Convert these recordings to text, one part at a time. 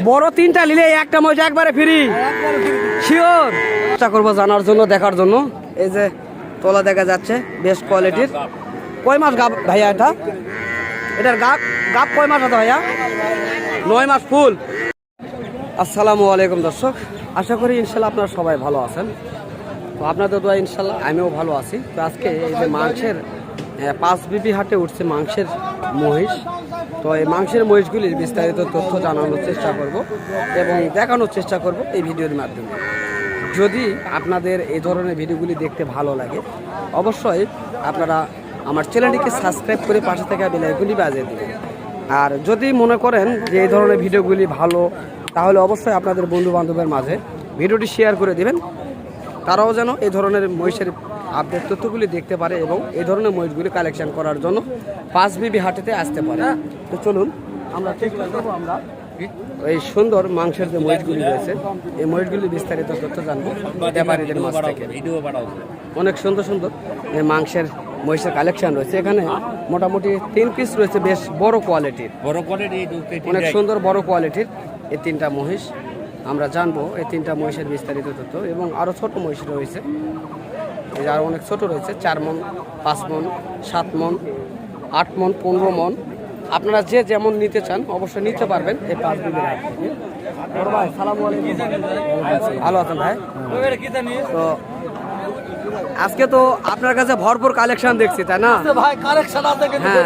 বড় তিনটা নিলে একটা মহিষ একবারে ফ্রি, শিওর। চেষ্টা করবো জানার জন্য, দেখার জন্য। এই যে তোলা দেখা যাচ্ছে, বেশ কোয়ালিটির। কয় মাস গাব ভাইয়া এটা? এটার গাব কয় মাস আছে ভাইয়া? 9 মাস ফুল। আসসালামু আলাইকুম দর্শক, আশা করি ইনশাল্লাহ আপনারা সবাই ভালো আছেন। তো আপনাদের দোয়া ইনশাল্লাহ আমিও ভালো আছি। তো আজকে এই যে মাংসের 5 বিবি হাটে উঠছে মাংসের মহিষ। তো এই মাংসের মহিষগুলির বিস্তারিত তথ্য জানানোর চেষ্টা করব এবং দেখানোর চেষ্টা করব এই ভিডিওর মাধ্যমে। যদি আপনাদের এই ধরনের ভিডিওগুলি দেখতে ভালো লাগে, অবশ্যই আপনারা আমার চ্যানেলটিকে সাবস্ক্রাইব করে পাশে থাকা বেল আইকনটি বাজিয়ে দেবেন। আর যদি মনে করেন যে এই ধরনের ভিডিওগুলি ভালো, তাহলে অবশ্যই আপনাদের বন্ধু বান্ধবের মাঝে ভিডিওটি শেয়ার করে দেবেন, তারাও যেন এই ধরনের মহিষের আপডেট তথ্যগুলি দেখতে পারে এবং এই ধরনের মহিষগুলি কালেকশন করার জন্য 5 বিবি হাটেতে আসতে পারে। তো চলুন আমরা চেষ্টা করবো আমরা এই সুন্দর মাংসের যে মহিষগুলি রয়েছে, এই মহিষগুলি বিস্তারিত তথ্য জানবো ব্যাপারীদের মাছ থেকে। অনেক সুন্দর সুন্দর মহিষের কালেকশন রয়েছে এখানে। মোটামুটি 3 পিস রয়েছে, বেশ বড় কোয়ালিটির, অনেক সুন্দর বড় কোয়ালিটির এই 3টা মহিষ। আমরা জানবো এই 3টা মহিষের বিস্তারিত তথ্য এবং আরও ছোট মহিষ রয়েছে, এই যে আরও অনেক ছোট রয়েছে, 4 মণ, 5 মণ, 7 মণ, 8 মণ, 15 মণ। আপনারা যে যেমন নিতে চান অবশ্যই নিতে পারবেন এই 5 বিবির হাট থেকে। ভাই সালামু আলাইকুম। ভালো আছেন ভাই? তো আজকে তো আপনার কাছে ভরপুর কালেকশন দেখছি, তাই না ভাই? কালেকশন আছে কিন্তু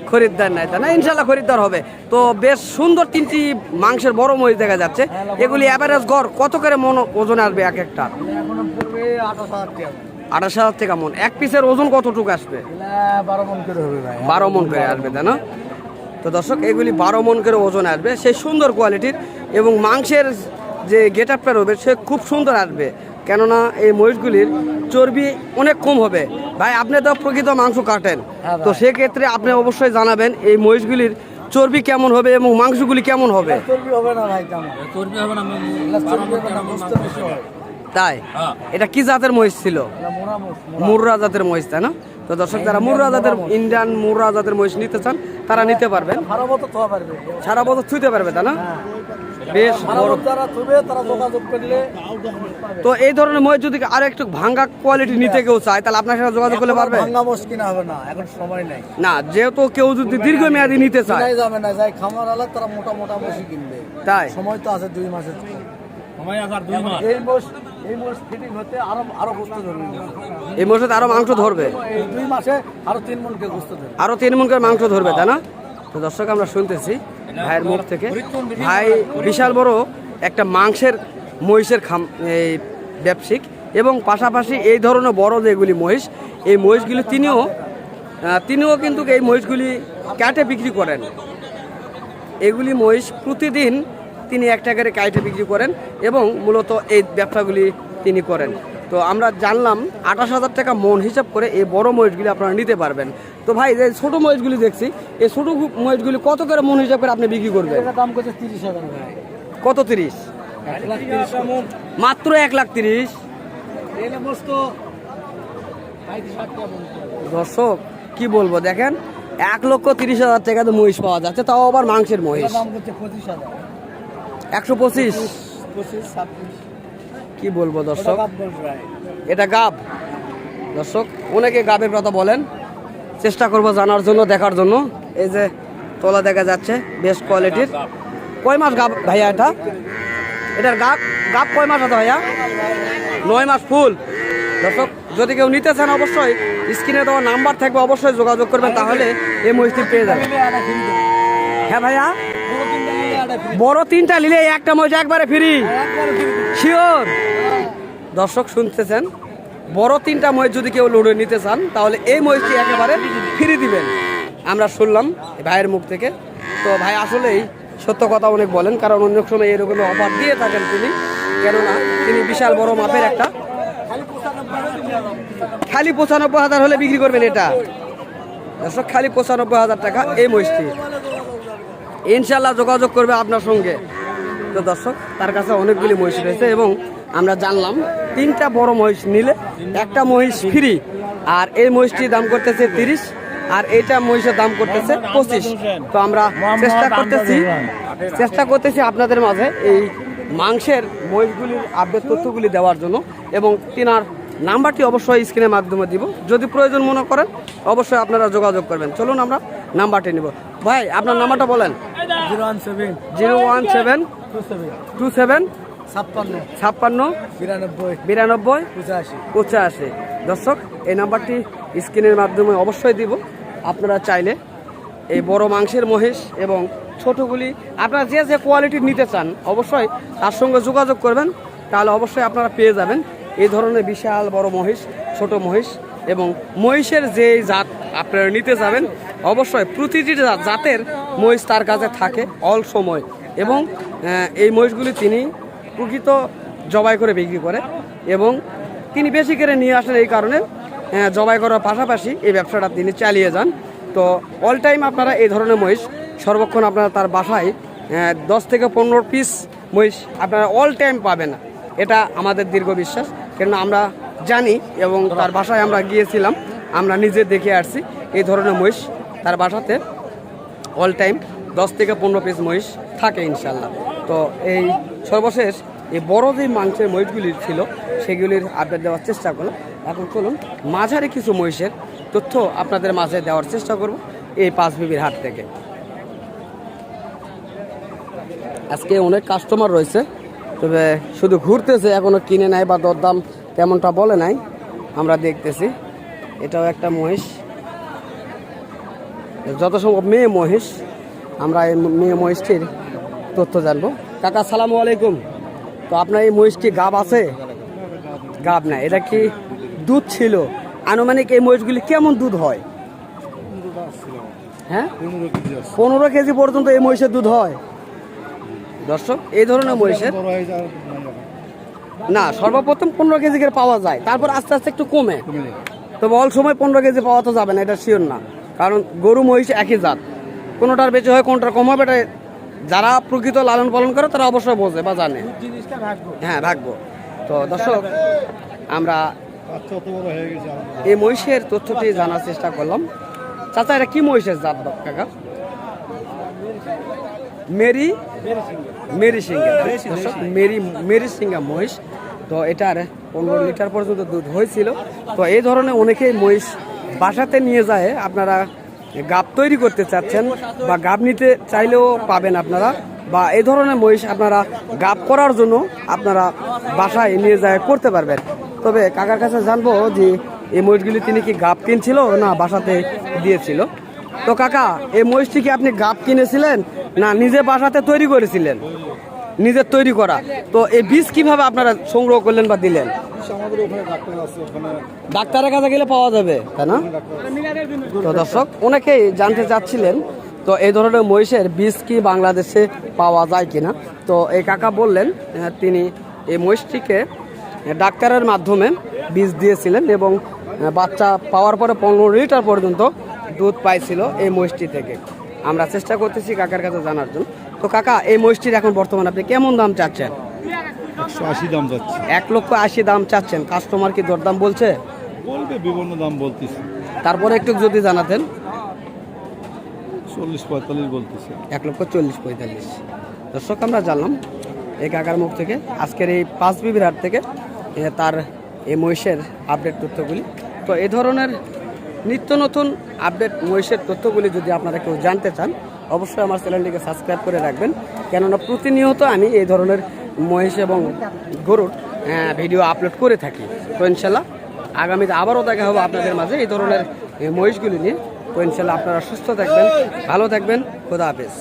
খরিদ্দার নাই, তাই না? ইনশাল্লাহ খরিদ্দার হবে। তো বেশ সুন্দর 3টি মাংসের বড় মহিষ দেখা যাচ্ছে। এগুলি এভারেজ গড় কত করে মন ওজন আসবে এক একটা? 28,000 টাকা মন। এক পিসের ওজন কতটুকু আসবে? 12 মণ করে হবে ভাই। 12 মণ করে আসবে, তাই না? তো দর্শক, এগুলি 12 মণ করে ওজন আসবে, সেই সুন্দর কোয়ালিটির এবং মাংসের যে গেট আপটা রবে সে খুব সুন্দর আসবে, কেননা এই মহিষগুলির চর্বি অনেক কম হবে। ভাই আপনি তো প্রকৃত মাংস কাটেন, তো সেক্ষেত্রে আপনি অবশ্যই জানাবেন এই মহিষগুলির চর্বি কেমন হবে এবং মাংসগুলি কেমন হবে। চর্বি হবে না ভাই, চর্বি হবে না, তাই? এটা কি জাতের মহিষ ছিল? মুর্রা জাতের মহিষ, তাই না? তো দর্শক, যারা মুর্রা জাতের, ইন্ডিয়ান মুর্রা জাতের মহিষ নিতে চান তারা নিতে পারবেন, সারা বছর ছুঁতে পারবে, তাই না? বেশ তো এই ধরনের মহিষ যদি আর একটু ভাঙ্গা কোয়ালিটি নিতে কেউ চায়, তাহলে আপনার সাথে যোগাযোগ করলে পারবে না? যেহেতু কেউ যদি দীর্ঘমেয়াদী নিতে চায়, তাই সময় তো আছে 2 মাসের। এই মহিষে আরো মাংস ধরবে, 2 মাসে আরো 3 মণ করে গোশত ধরবে, আরো 3 মণ করে মাংস ধরবে, তাই না? তো দর্শক, আমরা শুনতেছি ভাইয়ের মুখ থেকে, ভাই বিশাল বড় একটা মহিষের এই ব্যবসায়িক এবং পাশাপাশি এই ধরনের বড় যেগুলি মহিষ, এই মহিষগুলি তিনিও কিন্তু এই মহিষগুলি কাটে বিক্রি করেন। এগুলি মহিষ প্রতিদিন তিনি 1 টাকা করে কাটে বিক্রি করেন এবং মূলত এই ব্যবসাগুলি তিনি করেন। তো আমরা জানলাম 28,000 টাকা মন হিসাব করে এই বড় মহিষগুলি আপনারা নিতে পারবেন। তো ভাই, যে ছোট মহিষগুলি দেখছি, এই ছোট মহিষগুলি কত করে মন হিসাব করে আপনি বিক্রি করবেন? দাম করছে 30,000 ভাই। কত? 30? মাত্র 1,30,000। দর্শক কি বলবো, দেখেন 1,30,000 টাকাতে মহিষ পাওয়া যাচ্ছে, তাও আবার মাংসের মহিষ। 125? কি বলবো দর্শক, এটা গাব। দর্শক, অনেকে গাবের কথা বলেন, চেষ্টা করবো জানার জন্য, দেখার জন্য। এই যে তোলা দেখা যাচ্ছে, বেশ কোয়ালিটির। কয় মাস গাব ভাইয়া এটা? এটার গাব কয় মাস আছে ভাইয়া? 9 মাস ফুল। দর্শক, যদি কেউ নিতে চান অবশ্যই স্ক্রিনে দেওয়া নাম্বার থাকবে, অবশ্যই যোগাযোগ করবেন, তাহলে এই মহিষটি পেয়ে যাবেন। হ্যাঁ ভাইয়া, বড় 3টা নিলে একটা মহিষ একবারে ফ্রি, শিওর। দর্শক শুনতেছেন, বড় 3টা মহিষ যদি কেউ লোডে নিতে চান তাহলে এই মহিষটি একেবারে ফ্রি দিবেন, আমরা শুনলাম ভাইয়ের মুখ থেকে। তো ভাই আসলেই সত্য কথা অনেক বলেন, কারণ অনেক সময় এরকম অফার দিয়ে থাকেন তিনি, কেননা তিনি বিশাল বড় মাপের একটা। খালি 95,000 হলে বিক্রি করবেন এটা দর্শক, খালি 95,000 টাকা এই মহিষটি। ইনশাল্লাহ যোগাযোগ করবে আপনার সঙ্গে। তো দর্শক, তার কাছে অনেকগুলি মহিষ রয়েছে এবং আমরা জানলাম 3টা বড় মহিষ নিলে একটা মহিষ ফ্রি। আর এই মহিষটির দাম করতেছে 30, আর এইটা মহিষের দাম করতেছে 25। তো আমরা চেষ্টা করতেছি চেষ্টা করতেছি আপনাদের মাঝে এই মাংসের মহিষগুলির আপডেট তথ্যগুলি দেওয়ার জন্য, এবং তিনার নাম্বারটি অবশ্যই স্ক্রিনের মাধ্যমে দিব। যদি প্রয়োজন মনে করেন অবশ্যই আপনারা যোগাযোগ করবেন। চলুন আমরা নাম্বারটি নিব। ভাই আপনার নাম্বারটা বলেন। 017 017 27 56 56 92 92 85। 85। দর্শক, এই নাম্বারটি স্ক্রিনের মাধ্যমে অবশ্যই দিব। আপনারা চাইলে এই বড় মাংসের মহিষ এবং ছোটগুলি আপনারা যে যে কোয়ালিটির নিতে চান অবশ্যই তার সঙ্গে যোগাযোগ করবেন, তাহলে অবশ্যই আপনারা পেয়ে যাবেন এই ধরনের বিশাল বড় মহিষ, ছোট মহিষ। এবং মহিষের যে জাত আপনারা নিতে যাবেন অবশ্যই প্রতিটি জাতের মহিষ তার কাছে থাকে অল সময়, এবং এই মহিষগুলি তিনি প্রকৃত জবাই করে বিক্রি করে, এবং তিনি বেশি করে নিয়ে আসেন এই কারণে জবাই করার পাশাপাশি এই ব্যবসাটা তিনি চালিয়ে যান। তো অল টাইম আপনারা এই ধরনের মহিষ সর্বক্ষণ আপনারা তার বাসায় 10 থেকে 15 পিস মহিষ আপনারা অল টাইম পাবেন, এটা আমাদের দীর্ঘ বিশ্বাস। কেননা আমরা জানি এবং তার বাসায় আমরা গিয়েছিলাম, আমরা নিজে দেখে আসছি এই ধরনের মহিষ তার বাসাতে অল টাইম 10 থেকে 15 পিস মহিষ থাকে ইনশাল্লাহ। তো এই সর্বশেষ এই বড় যে মাংসের মহিষগুলি ছিল সেগুলির আপডেট দেওয়ার চেষ্টা করলাম। এখন চলুন মাঝারি কিছু মহিষের তথ্য আপনাদের মাঝে দেওয়ার চেষ্টা করব এই পাঁচবিবির হাট থেকে। আজকে অনেক কাস্টমার রয়েছে, তবে শুধু ঘুরতেছে, এখনো কিনে নাই বা দরদাম তেমনটা বলে নাই, আমরা দেখতেছি। এটাও একটা মহিষ, যত সম্ভব মেয়ে মহিষ। আমরা এই মেয়ে মহিষটির তথ্য জানবো। কাকা আসসালামু আলাইকুম। তো আপনার এই মহিষটি গাব আছে? গাব না, এটা কি দুধ ছিল? আনুমানিক এই মহিষগুলি কেমন দুধ হয়? হ্যাঁ, 15 কেজি পর্যন্ত এই মহিষের দুধ হয়। দর্শক, এই ধরনের মহিষের না সর্বপ্রথম 15 কেজি করে পাওয়া যায়, তারপর আস্তে আস্তে একটু কমে। তবে অল সময় 15 কেজি পাওয়া তো যাবে না, এটা শিওর না, কারণ গরু মহিষ একই জাত, কোনোটার বেশি হয় কোনোটার কম হবে। এটা যারা প্রকৃত লালন পালন করে তারা অবশ্যই বোঝে বা জানে। হ্যাঁ, ভাগ্য। তো দর্শক, আমরা এই মহিষের তথ্যটি জানার চেষ্টা করলাম। চাচা, এটা কি মহিষের জাত কাকা? মেরি সিংহা মহিষ। তো এটার 15 লিটার পর্যন্ত দুধ হয়েছিল। তো এই ধরনের অনেকেই মহিষ বাসাতে নিয়ে যায়। আপনারা গাব তৈরি করতে চাচ্ছেন বা গাব নিতে চাইলেও পাবেন আপনারা, বা এই ধরনের মহিষ আপনারা গাব করার জন্য আপনারা বাসায় নিয়ে যায় করতে পারবেন। তবে কাকার কাছে জানবো যে এই মহিষগুলি তিনি কি গাব কিনছিল না বাসাতে দিয়েছিল। তো কাকা, এই মহিষটি কি আপনি গাব কিনেছিলেন না নিজে বাসাতে তৈরি করেছিলেন? নিজের তৈরি করা। তো এই বীজ কিভাবে আপনারা সংগ্রহ করলেন বা দিলেন? ডাক্তারের কাছে গেলে পাওয়া যাবে, তাই না? তো দর্শক, অনেকেই জানতে চাচ্ছিলেন তো এই ধরনের মহিষের বীজ কি বাংলাদেশে পাওয়া যায় কিনা। তো এই কাকা বললেন তিনি এই মহিষটিকে ডাক্তারের মাধ্যমে বীজ দিয়েছিলেন, এবং বাচ্চা পাওয়ার পরে 15 লিটার পর্যন্ত দুধ পাইছিল এই মহিষটি থেকে। আমরা চেষ্টা করতেছি কাকার কাছে জানার জন্য। তো কাকা, এই মহিষটির এখন বর্তমানে আপনি কেমন দাম চাচ্ছেন? 180 দাম যাচ্ছে। 1,80,000 দাম চাচ্ছেন। কাস্টমার কি দরদাম বলছে? বলবে, বিভিন্ন দাম বলতেছে। তারপরে একটু যদি জানাতেন। 40-45 বলতেছে। 1,40,45। দর্শক, আমরা জানলাম এই কাকার মুখ থেকে আজকের এই পাঁচবিবির হাট থেকে তার এই মহিষের আপডেট তথ্যগুলি। তো এই ধরনের নিত্য নতুন আপডেট মহিষের তথ্যগুলি যদি আপনারা কেউ জানতে চান অবশ্যই আমার চ্যানেলটিকে সাবস্ক্রাইব করে রাখবেন, কেননা প্রতিনিয়ত আমি এই ধরনের মহিষ এবং গরুর ভিডিও আপলোড করে থাকি। তো ইনশাল্লাহ আগামীতে আবারও দেখা হবে আপনাদের মাঝে এই ধরনের মহিষগুলি নিয়ে। তো ইনশাল্লাহ আপনারা সুস্থ থাকবেন, ভালো থাকবেন। খোদা হাফেজ।